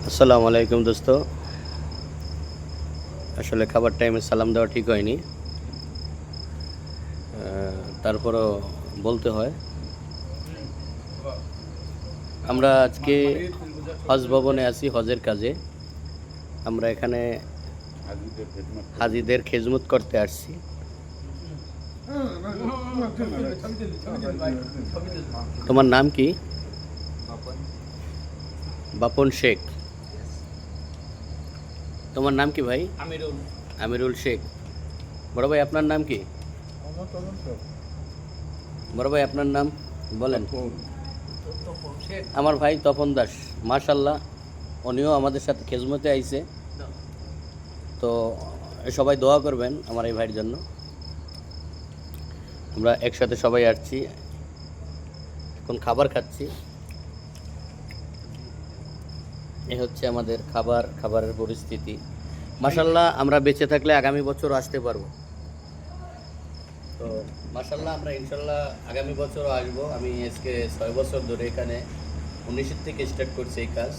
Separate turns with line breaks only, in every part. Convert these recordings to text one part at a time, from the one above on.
আসসালামু আলাইকুম দোস্ত। আসলে খাবার টাইমে সালাম দেওয়া ঠিক হয়নি, তারপরও বলতে হয়। আমরা আজকে হজ ভবনে আছি, হজের কাজে। আমরা এখানে হাজিদের খেজমত করতে আসছি। তোমার নাম কি? বাপন শেখ। তোমার নাম কি ভাই?
আমিরুল।
আমিরুল শেখ। বড় ভাই আপনার নাম কি? বড় ভাই আপনার নাম বলেন। আমার ভাই তপন দাস। মাশাল্লাহ, উনিও আমাদের সাথে খেজমতে আইছে। তো সবাই দোয়া করবেন আমার এই ভাইয়ের জন্য। আমরা একসাথে সবাই আসছি, এখন খাবার খাচ্ছি। এ হচ্ছে আমাদের খাবারের পরিস্থিতি। মাশাল্লাহ, আমরা বেঁচে থাকলে আগামী বছর আসতে পারবো। তো মাশাল্লাহ, আমরা ইনশাল্লাহ আগামী বছরও আসবো। আমি আজকে 6 বছর ধরে এখানে 19 থেকে স্টার্ট করছি এই কাজ।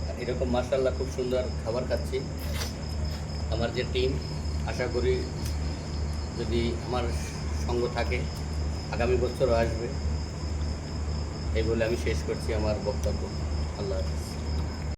আর এরকম মাশাল্লাহ খুব সুন্দর খাবার খাচ্ছি। আমার যে টিম, আশা করি যদি আমার সঙ্গ থাকে আগামী বছরও আসবে। এই বলে আমি শেষ করছি আমার বক্তব্য। আল্লাহ হাফেজ।